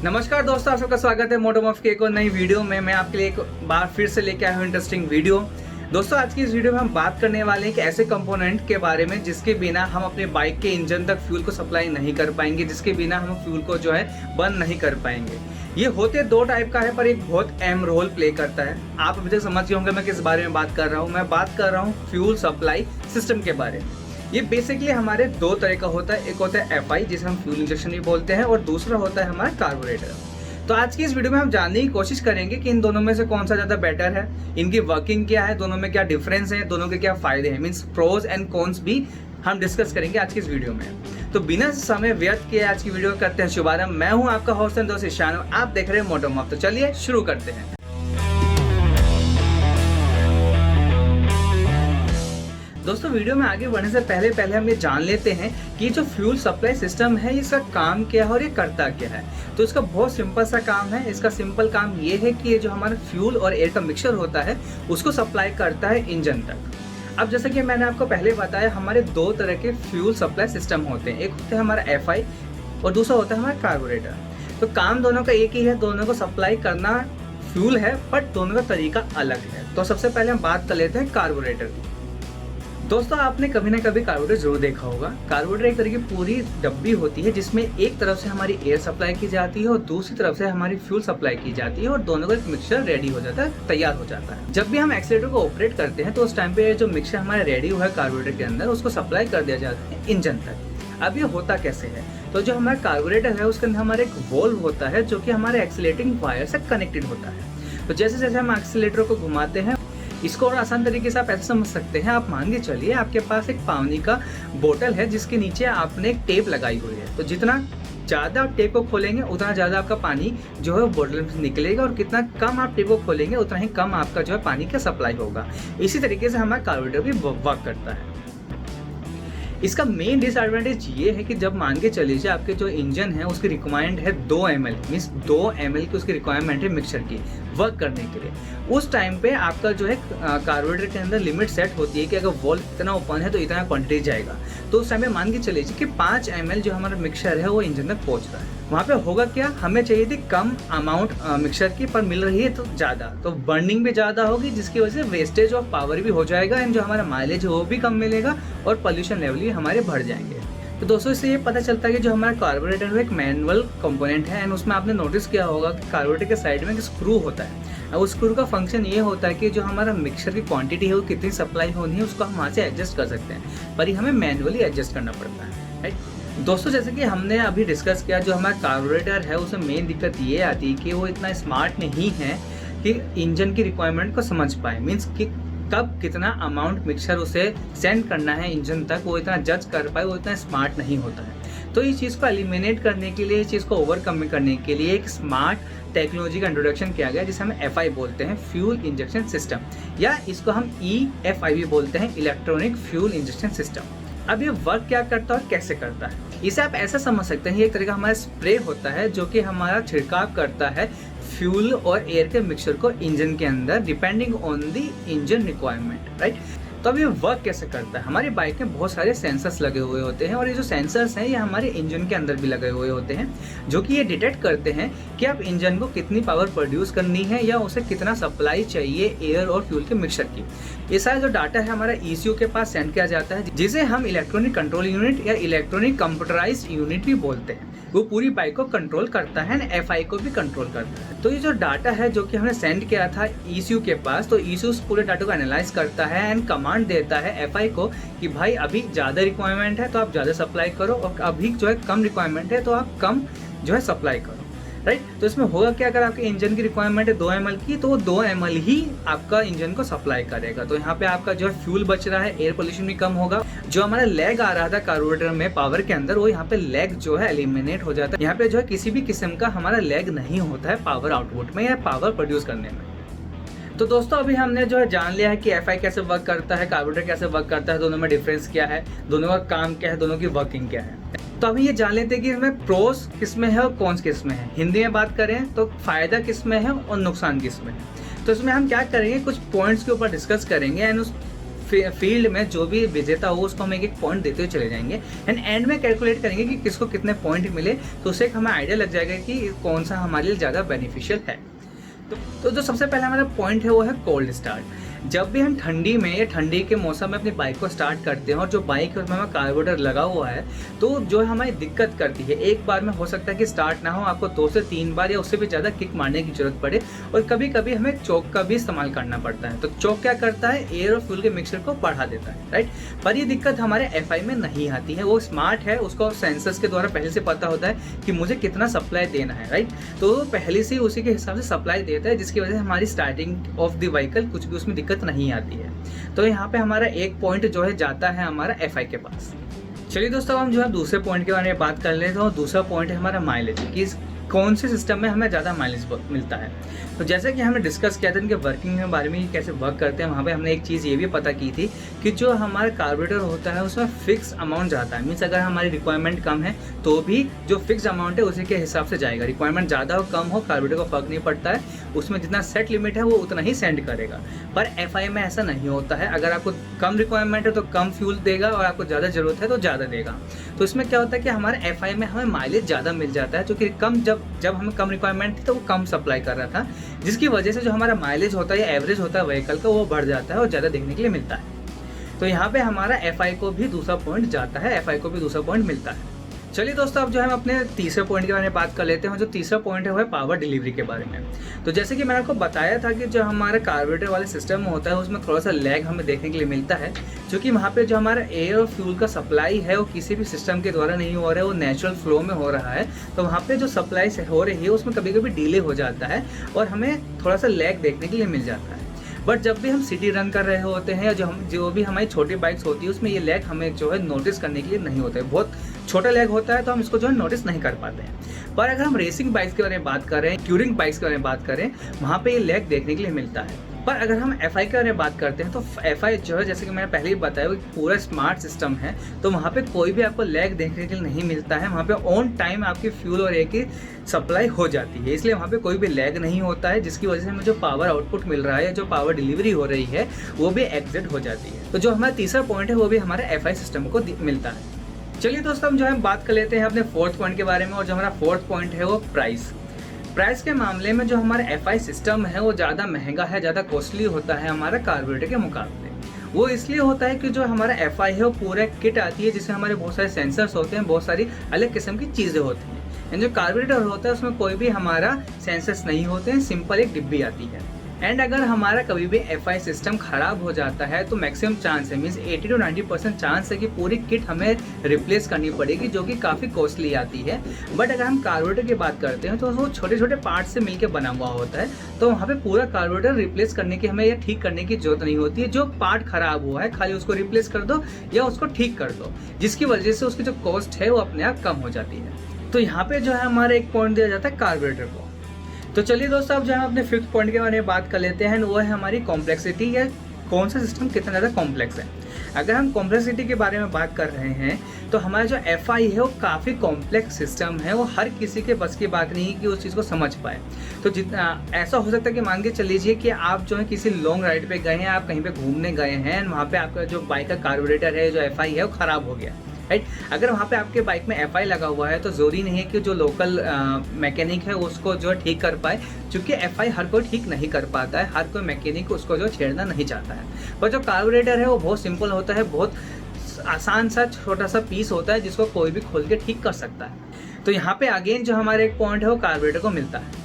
नमस्कार दोस्तों, आप सबका स्वागत है मोटोमोफ के एक और नई वीडियो में। मैं आपके लिए एक बार फिर से लेके आया हूँ इंटरेस्टिंग वीडियो। दोस्तों, आज की इस वीडियो में हम बात करने वाले हैं कि ऐसे कंपोनेंट के बारे में जिसके बिना हम अपने बाइक के इंजन तक फ्यूल को सप्लाई नहीं कर पाएंगे, जिसके बिना हम फ्यूल को जो है बंद नहीं कर पाएंगे। ये होते दो टाइप का है, पर एक बहुत अहम रोल प्ले करता है। आप अभी तक समझ गए होंगे मैं किस बारे में बात कर रहा हूँ। मैं बात कर रहा हूँ फ्यूल सप्लाई सिस्टम के बारे में। ये बेसिकली हमारे दो तरह का होता है। एक होता है एफआई, जिसे हम फ्यूल इंजेक्शन भी बोलते हैं, और दूसरा होता है हमारा कार्बोरेटर। तो आज की इस वीडियो में हम जानने की कोशिश करेंगे कि इन दोनों में से कौन सा ज़्यादा बेटर है, इनकी वर्किंग क्या है, दोनों में क्या डिफरेंस है, दोनों के क्या फायदे हैं, मीन्स प्रोज एंड कॉन्स भी हम डिस्कस करेंगे आज की इस वीडियो में। तो बिना समय व्यर्थ किए आज की वीडियो करते हैं शुभारंभ। मैं हूं आपका होस्ट एंड दोस्त ईशान, आप देख रहे हैं मोटोमोफ। तो चलिए शुरू करते हैं। दोस्तों, वीडियो में आगे बढ़ने से पहले हम ये जान लेते हैं कि जो फ्यूल सप्लाई सिस्टम है इसका काम क्या है और ये करता क्या है। तो इसका बहुत सिंपल सा काम है। इसका सिंपल काम ये है कि ये जो हमारा फ्यूल और एयर का मिक्सचर होता है उसको सप्लाई करता है इंजन तक। अब जैसे कि मैंने आपको पहले बताया, हमारे दो तरह के फ्यूल सप्लाई सिस्टम होते हैं। एक होता है हमारा एफआई और दूसरा होता है हमारा कार्बोरेटर। तो काम दोनों का एक ही है, दोनों को सप्लाई करना फ्यूल है, बट दोनों का तरीका अलग है। तो सबसे पहले हम बात कर लेते हैं कार्बोरेटर की। दोस्तों, आपने कभी ना कभी कार्बोरेटर जरूर देखा होगा। कार्बोरेटर एक तरह की पूरी डब्बी होती है जिसमें एक तरफ से हमारी एयर सप्लाई की जाती है और दूसरी तरफ से हमारी फ्यूल सप्लाई की जाती है, और दोनों का एक मिक्सचर रेडी हो जाता है, तैयार हो जाता है। जब भी हम एक्सीलरेटर को ऑपरेट करते हैं तो उस टाइम पे जो मिक्सचर हमारा रेडी हुआ है कार्बोरेटर के अंदर, उसको सप्लाई कर दिया जाता है इंजन तक। अब ये होता कैसे है? तो जो हमारा कार्बोरेटर है उसके अंदर हमारा एक वॉल्व होता है जो कि हमारे एक्सीलरेटिंग वायर से कनेक्टेड होता है। तो जैसे जैसे हम एक्सीलरेटर को घुमाते हैं, इसको और आसान तरीके से आप ऐसे समझ सकते हैं। आप मान के चलिए आपके पास एक पानी का बोतल है जिसके नीचे आपने एक टेप लगाई हुई है। तो जितना ज़्यादा आप टेप को खोलेंगे उतना ज़्यादा आपका पानी जो है बोतल में निकलेगा, और कितना कम आप टेप को खोलेंगे उतना ही कम आपका जो है पानी का सप्लाई होगा। इसी तरीके से हमारा कार्बोरेटर भी वर्क करता है। इसका मेन डिसएडवांटेज ये है कि जब मान के चलिए आपके जो इंजन है उसकी रिक्वायरमेंट है 2 ml, मीन्स 2 ml की उसकी रिक्वायरमेंट है मिक्सचर की वर्क करने के लिए। उस टाइम पे आपका जो है कार्बोरेटर के अंदर लिमिट सेट होती है कि अगर वॉल्व इतना ओपन है तो इतना क्वांटिटी जाएगा। तो उस टाइम पे मान के चलिए कि 5 ml जो हमारा मिक्सचर है वो इंजन तक पहुंच रहा है। वहाँ पे होगा क्या, हमें चाहिए थी कम अमाउंट मिक्सचर की, पर मिल रही है तो ज़्यादा, तो बर्निंग भी ज़्यादा होगी, जिसकी वजह से वेस्टेज ऑफ पावर भी हो जाएगा एंड जो हमारा माइलेज है वो भी कम मिलेगा और पोल्यूशन लेवल भी हमारे बढ़ जाएंगे। तो दोस्तों, इससे ये पता चलता है कि जो हमारा कार्बोरेटर है एक मैनुअल कंपोनेंट है, एंड उसमें आपने नोटिस किया होगा कि कार्बोरेटर के साइड में एक स्क्रू होता है। अब उस स्क्रू का फंक्शन ये होता है कि जो हमारा मिक्सचर की क्वांटिटी है वो कितनी सप्लाई होनी है उसको हम वहाँ से एडजस्ट कर सकते हैं, पर ये हमें मैनुअली एडजस्ट करना पड़ता है, राइट। दोस्तों, जैसे कि हमने अभी डिस्कस किया, जो हमारा कार्बोरेटर है उसमें मेन दिक्कत ये आती है कि वो इतना स्मार्ट नहीं है कि इंजन की रिक्वायरमेंट को समझ पाए। मीन्स कि कब कितना अमाउंट मिक्सचर उसे सेंड करना है इंजन तक, वो इतना जज कर पाए, वो इतना स्मार्ट नहीं होता है। तो इस चीज़ को एलिमिनेट करने के लिए, इस चीज़ को ओवरकम करने के लिए एक स्मार्ट टेक्नोलॉजी का इंट्रोडक्शन किया गया जिसे हम एफआई बोलते हैं, फ्यूल इंजेक्शन सिस्टम, या इसको हम EFI भी बोलते हैं, इलेक्ट्रॉनिक फ्यूल इंजेक्शन सिस्टम। अब ये वर्क क्या करता है और कैसे करता है, इसे आप ऐसा समझ सकते हैं, ये एक तरह का हमारा स्प्रे होता है जो कि हमारा छिड़काव करता है फ्यूल और एयर के मिक्सचर को इंजन के अंदर, depending on the engine requirement, right. तो अब ये वर्क कैसे करता है? हमारी बाइक में बहुत सारे सेंसर्स लगे हुए होते हैं, और ये जो सेंसर्स हैं ये हमारे इंजन के अंदर भी लगे हुए होते हैं, जो कि ये डिटेक्ट करते हैं कि अब इंजन को कितनी पावर प्रोड्यूस करनी है या उसे कितना सप्लाई चाहिए एयर और फ्यूल के मिक्सचर की। ये सारा जो डाटा है हमारा ECU के पास सेंड किया जाता है, जिसे हम इलेक्ट्रॉनिक कंट्रोल यूनिट या इलेक्ट्रॉनिक कंप्यूटराइज्ड यूनिट भी बोलते हैं। वो पूरी बाइक को कंट्रोल करता है, एफआई को भी कंट्रोल करता है। तो ये जो डाटा है जो कि हमने सेंड किया था ECU के पास, तो ECU उस पूरे डाटा को एनालाइज करता है एंड कमांड देता है एफआई को कि भाई अभी ज़्यादा रिक्वायरमेंट है तो आप ज़्यादा सप्लाई करो, और अभी जो है कम रिक्वायरमेंट है तो आप कम जो है सप्लाई करो, राइट। तो इसमें होगा क्या, अगर आपके इंजन की रिक्वायरमेंट है 2 ml की, तो वो 2 ml ही आपका इंजन को सप्लाई करेगा। तो यहाँ पे आपका जो है फ्यूल बच रहा है, एयर पोल्यूशन भी कम होगा। जो हमारा लैग आ रहा था कार्बोरेटर में पावर के अंदर, वो यहाँ पे लैग जो है एलिमिनेट हो जाता है। यहाँ पे जो है किसी भी किस्म का हमारा लैग नहीं होता है पावर आउटपुट में या पावर प्रोड्यूस करने में। तो दोस्तों, अभी हमने जो है जान लिया है कि एफआई कैसे वर्क करता है, कार्बोरेटर कैसे वर्क करता है, दोनों में डिफरेंस क्या है, दोनों का काम क्या है, दोनों की वर्किंग क्या है। तो अभी ये जान लेते हैं कि इसमें प्रोस किस में है और कॉन्स किस में है। हिंदी में बात करें तो फायदा किस में है और नुकसान किस में है। तो इसमें हम क्या करेंगे, कुछ पॉइंट्स के ऊपर डिस्कस करेंगे एंड उस फील्ड में जो भी विजेता हो उसको हम एक पॉइंट देते हुए चले जाएंगे एंड एंड में कैलकुलेट करेंगे कि किसको कितने पॉइंट मिले, तो उससे एक हमें आइडिया लग जाएगा कि कौन सा हमारे लिए ज़्यादा बेनिफिशियल है। तो जो सबसे पहला हमारा पॉइंट है वो है कोल्ड स्टार्ट। जब भी हम ठंडी में या ठंडी के मौसम में अपनी बाइक को स्टार्ट करते हैं और जो बाइक है उसमें हमारा कार्बोरेटर लगा हुआ है, तो जो हमारी दिक्कत करती है, एक बार में हो सकता है कि स्टार्ट ना हो, आपको 2 से 3 बार या उससे भी ज़्यादा किक मारने की जरूरत पड़े, और कभी कभी हमें चोक का भी इस्तेमाल करना पड़ता है। तो चोक क्या करता है, एयर और फ्यूल के मिक्सचर को बढ़ा देता है, राइट। पर ये दिक्कत हमारे FI में नहीं आती है, वो स्मार्ट है, उसको सेंसर्स के द्वारा पहले से पता होता है कि मुझे कितना सप्लाई देना है, राइट। तो पहले से उसी के हिसाब से सप्लाई देता है, जिसकी वजह से हमारी स्टार्टिंग ऑफ द व्हीकल कुछ भी उसमें दिक्कत नहीं आती है। तो यहाँ पे हमारा एक पॉइंट जो है जाता है हमारा FI के पास। चलिए दोस्तों, हम जो है दूसरे पॉइंट के बारे में बात कर लेते हैं, और दूसरा पॉइंट है हमारा माइलेज, कि कौन से सिस्टम में हमें ज़्यादा माइलेज मिलता है। तो जैसे कि हमने डिस्कस किया था इनके वर्किंग के बारे में, कैसे वर्क करते हैं, वहाँ पे हमने एक चीज़ ये भी पता की थी कि जो हमारा कार्बोरेटर होता है उसमें फिक्स अमाउंट जाता है। मीन्स अगर हमारी रिक्वायरमेंट कम है तो भी जो फिक्स अमाउंट है उसी के हिसाब से जाएगा। रिक्वायरमेंट ज़्यादा हो कम हो कार्बोरेटर को फ़र्क नहीं पड़ता है, उसमें जितना सेट लिमिट है वो उतना ही सेंड करेगा। पर FI में ऐसा नहीं होता है, अगर आपको कम रिक्वायरमेंट है तो कम फ्यूल देगा, और आपको ज़्यादा ज़रूरत है तो ज़्यादा देगा। तो इसमें क्या होता है कि हमारे FI में हमें माइलेज ज़्यादा मिल जाता है, क्योंकि कम जब हमें कम रिक्वायरमेंट थी तो वो कम सप्लाई कर रहा था, जिसकी वजह से जो हमारा माइलेज होता है या एवरेज होता है व्हीकल का वो बढ़ जाता है और ज़्यादा देखने के लिए मिलता है। तो यहाँ पे हमारा FI को भी दूसरा पॉइंट जाता है, FI को भी दूसरा पॉइंट मिलता है। चलिए दोस्तों, अब जो है हम अपने तीसरे पॉइंट के बारे में बात कर लेते हैं। जो तीसरा पॉइंट है वो है पावर डिलीवरी के बारे में। तो जैसे कि मैंने आपको बताया था कि जो हमारा कार्बोरेटर वाले सिस्टम में होता है उसमें थोड़ा सा लैग हमें देखने के लिए मिलता है, क्योंकि वहाँ पे जो हमारा एयर और फ्यूल का सप्लाई है वो किसी भी सिस्टम के द्वारा नहीं हो रहा है, वो नेचुरल फ्लो में हो रहा है। तो वहाँ पे जो सप्लाई हो रही है उसमें कभी कभी डिले हो जाता है और हमें थोड़ा सा लैग देखने के लिए मिल जाता है। बट जब भी हम सिटी रन कर रहे होते हैं या जो भी हमारी छोटी बाइक्स होती है उसमें ये लैग हमें जो है नोटिस करने के लिए नहीं होता है। बहुत छोटा लैग होता है तो हम इसको जो है नोटिस नहीं कर पाते हैं। पर अगर हम रेसिंग बाइक्स के बारे में बात करें, टूरिंग बाइक्स के बारे में बात करें, वहाँ पे ये लैग देखने के लिए मिलता है। पर अगर हम FI के बारे में बात करते हैं तो FI जो है, जैसे कि मैंने पहले ही बताया, वो पूरा स्मार्ट सिस्टम है, तो वहाँ पे कोई भी आपको लैग देखने के लिए नहीं मिलता है। वहाँ पे ऑन टाइम आपकी फ्यूल और एयर की सप्लाई हो जाती है, इसलिए वहाँ पे कोई भी लैग नहीं होता है, जिसकी वजह से हमें जो पावर आउटपुट मिल रहा है, जो पावर डिलीवरी हो रही है, वो भी एग्जैक्ट हो जाती है। तो जो हमारा तीसरा पॉइंट है वो भी हमारे FI सिस्टम को मिलता है। चलिए दोस्तों, हम जो है बात कर लेते हैं अपने फोर्थ पॉइंट के बारे में, और जो हमारा फोर्थ पॉइंट है वो प्राइस के मामले में जो हमारा FI सिस्टम है वो ज़्यादा महंगा है, ज़्यादा कॉस्टली होता है हमारा कार्बोरेटर के मुकाबले। वो इसलिए होता है कि जो हमारा FI है वो पूरा किट आती है, जिसमें हमारे बहुत सारे सेंसर्स होते हैं, बहुत सारी अलग किस्म की चीज़ें होती हैं। एंड जो कार्बोरेटर होता है उसमें कोई भी हमारा सेंसर्स नहीं होते हैं, सिंपल एक डिब्बी आती है। एंड अगर हमारा कभी भी FI सिस्टम ख़राब हो जाता है तो मैक्सिमम चांस है, मीन्स 80 to 90% चांस है कि पूरी किट हमें रिप्लेस करनी पड़ेगी, जो कि काफ़ी कॉस्टली आती है। बट अगर हम कार्बोरेटर की बात करते हैं तो वो छोटे छोटे पार्ट से मिलकर बना हुआ होता है, तो वहाँ पे पूरा कार्बोरेटर रिप्लेस करने की हमें या ठीक करने की जरूरत नहीं होती है। जो पार्ट ख़राब हुआ है खाली उसको रिप्लेस कर दो या उसको ठीक कर दो, जिसकी वजह से उसकी जो कॉस्ट है वो अपने आप कम हो जाती है। तो यहाँ पे जो है हमारा एक पॉइंट दिया जाता है कार्बोरेटर को। तो चलिए दोस्तों, अब जो है अपने फिफ्थ पॉइंट के बारे में बात कर लेते हैं, वो है हमारी कॉम्प्लेक्सिटी, या कौन सा सिस्टम कितना ज़्यादा कॉम्प्लेक्स है। अगर हम कॉम्प्लेक्सिटी के बारे में बात कर रहे हैं तो हमारा जो FI है वो काफ़ी कॉम्प्लेक्स सिस्टम है, वो हर किसी के बस की बात नहीं है कि उस चीज़ को समझ पाए। तो जितना ऐसा हो सकता है कि मान के चल लीजिए कि आप जो है किसी लॉन्ग राइड पे गए हैं, आप कहीं पे घूमने गए हैं, वहाँ पे आपका जो बाइक का कार्बोरेटर है, जो FI है वो ख़राब हो गया, राइट। अगर वहाँ पे आपके बाइक में FI लगा हुआ है तो ज़रूरी नहीं है कि जो लोकल मैकेनिक है उसको जो ठीक कर पाए, क्योंकि FI हर कोई ठीक नहीं कर पाता है, हर कोई मैकेनिक उसको जो छेड़ना नहीं चाहता है। पर जो कार्बोरेटर है वो बहुत सिंपल होता है, बहुत आसान सा छोटा सा पीस होता है जिसको कोई भी खोल के ठीक कर सकता है। तो यहाँ पे अगेन जो हमारे एक पॉइंट है वो कार्बोरेटर को मिलता है।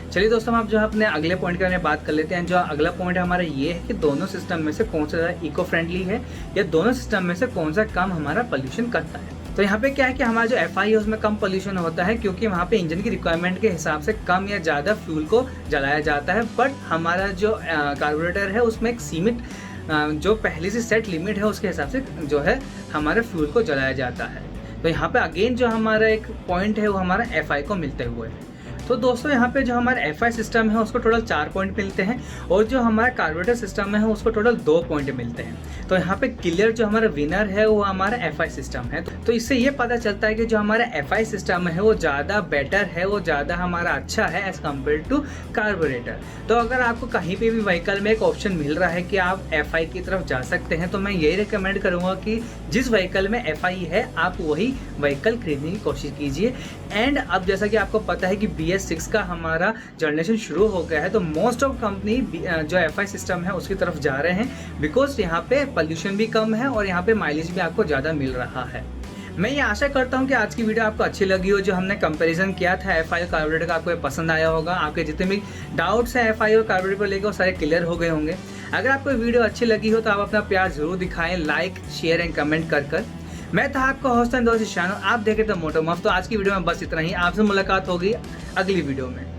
चलिए दोस्तों, हम जो है अपने अगले पॉइंट के बारे में बात कर लेते हैं। जो अगला पॉइंट हमारा ये है कि दोनों सिस्टम में से कौन सा ज़्यादा इको फ्रेंडली है, या दोनों सिस्टम में से कौन सा कम हमारा पोल्यूशन करता है। तो यहाँ पे क्या है कि हमारा जो FI है उसमें कम पोल्यूशन होता है, क्योंकि वहाँ पे इंजन की रिक्वायरमेंट के हिसाब से कम या ज़्यादा फ्यूल को जलाया जाता है। बट हमारा जो कार्बोरेटर है उसमें एक सीमित जो पहले से सेट लिमिट है उसके हिसाब से जो है हमारे फ्यूल को जलाया जाता है। तो यहाँ पे अगेन जो हमारा एक पॉइंट है वो हमारा FI को मिलते हुए है। तो दोस्तों यहाँ पे जो हमारा एफआई सिस्टम है उसको टोटल 4 पॉइंट मिलते हैं और जो हमारा कार्बोरेटर सिस्टम है उसको टोटल 2 पॉइंट मिलते हैं। तो यहाँ पे क्लियर जो हमारा विनर है वो हमारा एफआई सिस्टम है। तो इससे ये पता चलता है कि जो हमारा एफआई सिस्टम है वो ज़्यादा बेटर है, वो ज़्यादा हमारा अच्छा है एज़ कम्पेयर टू कार्बोरेटर। तो अगर आपको कहीं पे भी व्हीकल में एक ऑप्शन मिल रहा है कि आप एफआई की तरफ जा सकते हैं, तो मैं यही रिकमेंड करूँगा कि जिस व्हीकल में एफआई है आप वही व्हीकल खरीदने की कोशिश कीजिए। एंड अब जैसा कि आपको पता है कि BS6 का हमारा जनरेशन शुरू हो गया है, तो मोस्ट ऑफ कंपनी जो एफआई सिस्टम है उसकी तरफ जा रहे हैं, बिकॉज यहाँ पे पोल्यूशन भी कम है और यहाँ पे माइलेज भी आपको ज़्यादा मिल रहा है। मैं ये आशा करता हूँ कि आज की वीडियो आपको अच्छी लगी हो। जो हमने कंपैरिजन किया था एफआई और कार्बोरेटर का, आपको ये पसंद आया होगा। आपके जितने भी डाउट्स हैं एफआई और कार्बोरेटर को लेकर वो सारे क्लियर हो गए होंगे। अगर आपको वीडियो अच्छी लगी हो तो आप अपना प्यार जरूर दिखाएं, लाइक शेयर एंड कमेंट कर। मैं था आपका होस्ट एंड दोस्त शानू, आप देखे थे मोटो मफ। तो आज की वीडियो में बस इतना ही। आपसे मुलाकात होगी अगली वीडियो में।